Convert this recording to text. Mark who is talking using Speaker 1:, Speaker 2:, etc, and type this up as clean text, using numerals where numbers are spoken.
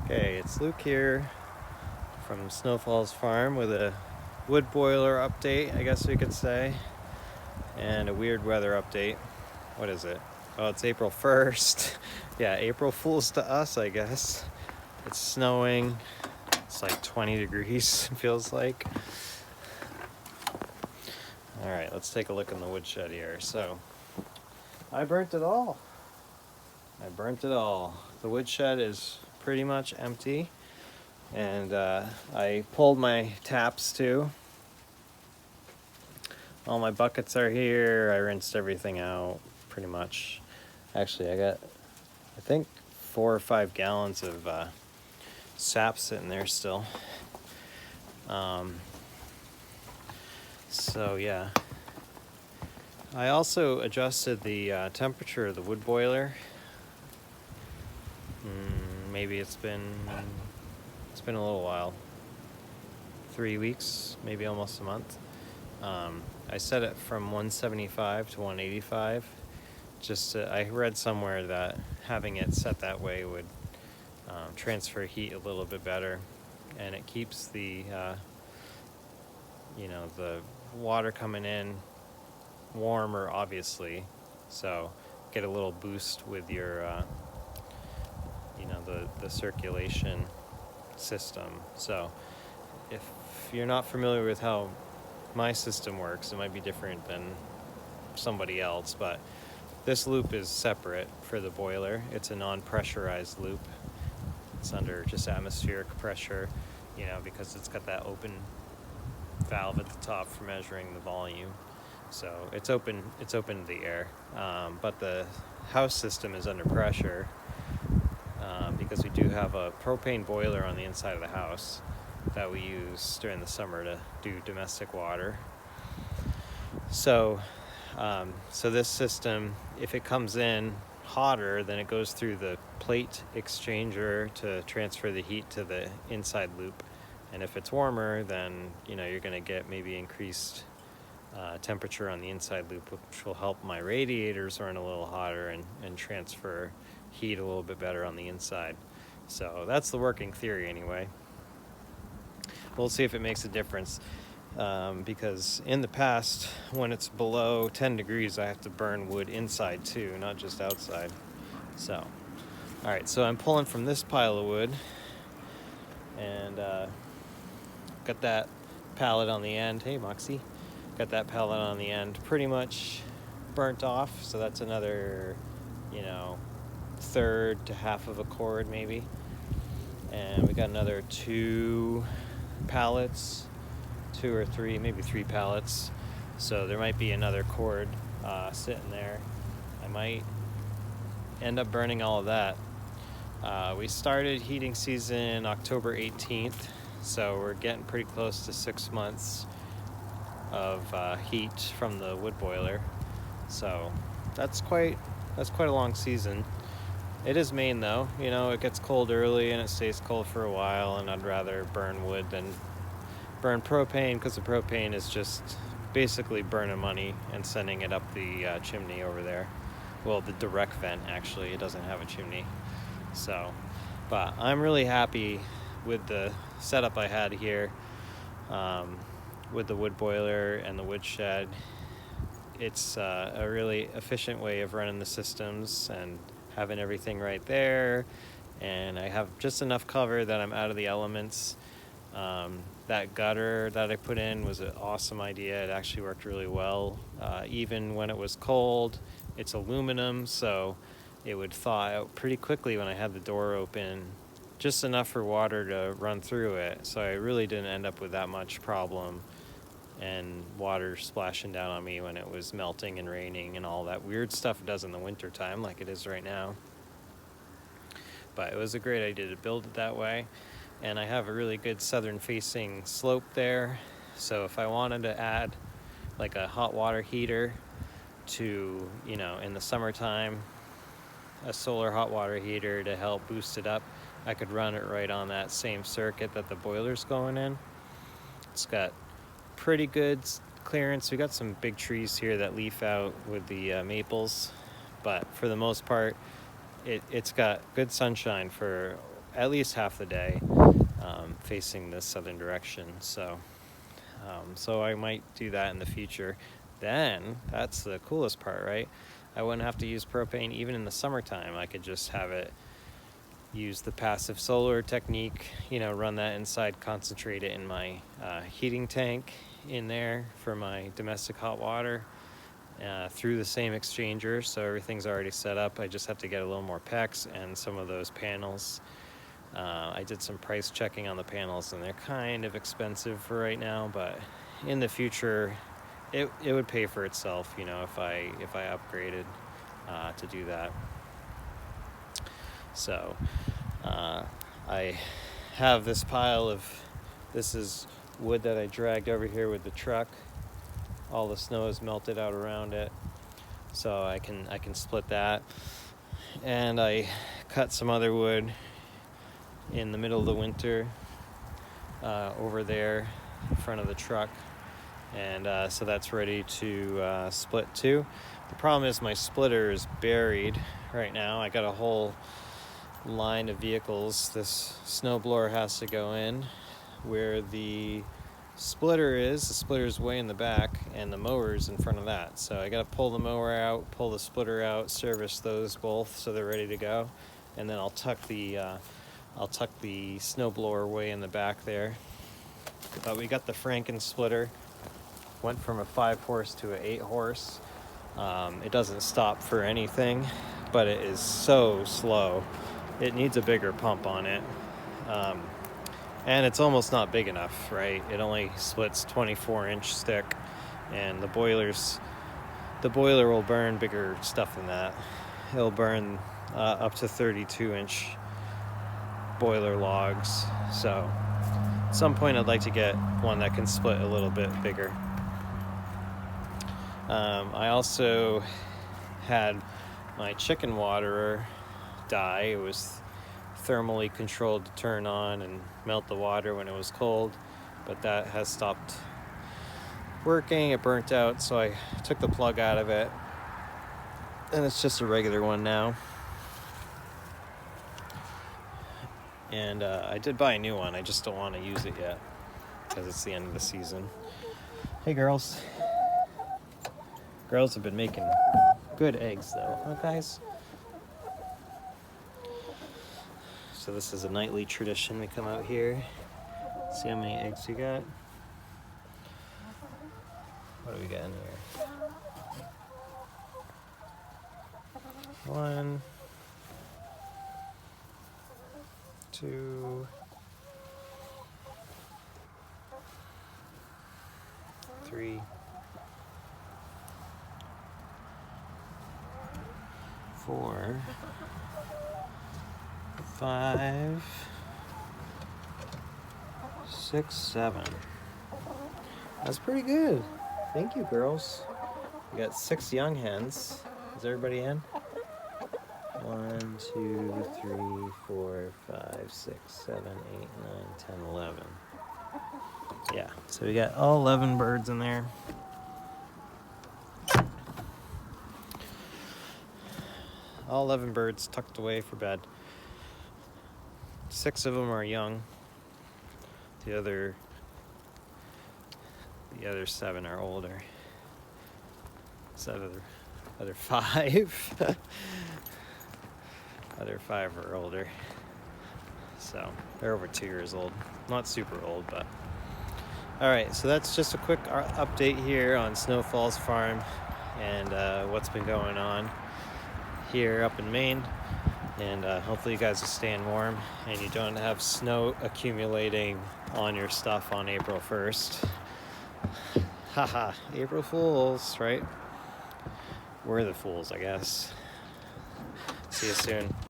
Speaker 1: Okay, it's Luke here from Snowfalls Farm with a wood boiler update, I guess we could say, and a weird weather update. What is it? Oh, it's April 1st. Yeah, April Fool's to us, I guess. It's snowing. It's like 20 degrees, it feels like. All right, let's take a look in the woodshed here. So, I burnt it all. The woodshed is pretty much empty. And I pulled my taps too. All my buckets are here. I rinsed everything out pretty much. Actually, I think 4 or 5 gallons of sap sitting there still. So yeah. I also adjusted the temperature of the wood boiler. Maybe it's been a little while. 3 weeks, maybe almost a month. I set it from 175 to 185. I read somewhere that having it set that way would transfer heat a little bit better, and it keeps the the water coming in warmer, obviously. So get a little boost with your the circulation system. So if you're not familiar with how my system works, it might be different than somebody else, but this loop is separate for the boiler. It's a non-pressurized loop. It's under just atmospheric pressure, because it's got that open valve at the top for measuring the volume. So it's open to the air, but the house system is under pressure because we do have a propane boiler on the inside of the house that we use during the summer to do domestic water. So this system, if it comes in hotter, then it goes through the plate exchanger to transfer the heat to the inside loop. And if it's warmer, then you're going to get maybe increased temperature on the inside loop, which will help my radiators run a little hotter and transfer heat a little bit better on the inside. So that's the working theory anyway. We'll see if it makes a difference. Because in the past, when it's below 10 degrees, I have to burn wood inside too, not just outside. So, all right, so I'm pulling from this pile of wood, and got that pallet on the end. Hey, Moxie. Got that pallet on the end pretty much burnt off, so that's another, third to half of a cord maybe. And we got another 2 pallets, 2 or 3, maybe 3 pallets. So there might be another cord sitting there. I might end up burning all of that. We started heating season October 18th, so we're getting pretty close to 6 months of heat from the wood boiler. So that's quite a long season. It is Maine though, it gets cold early and it stays cold for a while, and I'd rather burn wood than burn propane, because the propane is just basically burning money and sending it up the chimney over there. Well, the direct vent, actually, it doesn't have a chimney. So, but I'm really happy with the setup I had here with the wood boiler and the woodshed. It's a really efficient way of running the systems and having everything right there, and I have just enough cover that I'm out of the elements. That gutter that I put in was an awesome idea. It actually worked really well. Even when it was cold, it's aluminum, so it would thaw out pretty quickly when I had the door open, just enough for water to run through it. So I really didn't end up with that much problem and water splashing down on me when it was melting and raining and all that weird stuff it does in the winter time, like it is right now. But it was a great idea to build it that way. And I have a really good southern facing slope there, so if I wanted to add like a hot water heater to, in the summertime, a solar hot water heater to help boost it up, I could run it right on that same circuit that the boiler's going in. It's got pretty good clearance. We got some big trees here that leaf out with the maples, but for the most part, it's got good sunshine for at least half the day facing the southern direction. So I might do that in the future. Then that's the coolest part, right? I wouldn't have to use propane even in the summertime. I could just have it use the passive solar technique, run that inside, concentrate it in my heating tank in there for my domestic hot water through the same exchanger. So everything's already set up. I just have to get a little more PEX and some of those panels. I did some price checking on the panels, and they're kind of expensive for right now, but in the future it would pay for itself, if I upgraded to do that. So I have this pile of, this is wood that I dragged over here with the truck. All the snow is melted out around it, so I can split that. And I cut some other wood in the middle of the winter over there in front of the truck, and so that's ready to split too. The problem is my splitter is buried right now. I got a whole line of vehicles. This snowblower has to go in where the splitter is. The splitter's way in the back, and the mower's in front of that. So I got to pull the mower out, pull the splitter out, service those both so they're ready to go, and then I'll tuck the snowblower way in the back there. But we got the Franken splitter. Went from a 5-horse to an 8-horse. It doesn't stop for anything, but it is so slow. It needs a bigger pump on it. And it's almost not big enough, right? It only splits 24-inch stick, and the boiler will burn bigger stuff than that. It'll burn up to 32-inch boiler logs. So at some point I'd like to get one that can split a little bit bigger. I also had my chicken waterer die. It was thermally controlled to turn on and melt the water when it was cold, but that has stopped working. It burnt out, so I took the plug out of it, and it's just a regular one now. And I did buy a new one. I just don't want to use it yet because it's the end of the season. Hey, girls. Girls have been making good eggs, though, huh, guys? So this is a nightly tradition. We come out here, see how many eggs we got. What do we got in here? 1, 2, 3, 4, 5, 6, 7. That's pretty good. Thank you, girls. We got 6 young hens. Is everybody in? 1, 2, 3, 4, 5, 6, 7, 8, 9, 10, 11. Yeah, so we got all 11 birds in there. All 11 birds tucked away for bed. 6 of them are young. The other 7 are older. So other 5 other 5 are older. So they're over 2 years old. Not super old, but alright, so that's just a quick update here on Snow Falls Farm and what's been going on here up in Maine. And hopefully you guys are staying warm and you don't have snow accumulating on your stuff on April 1st. Haha, April Fools, right? We're the fools, I guess. See you soon.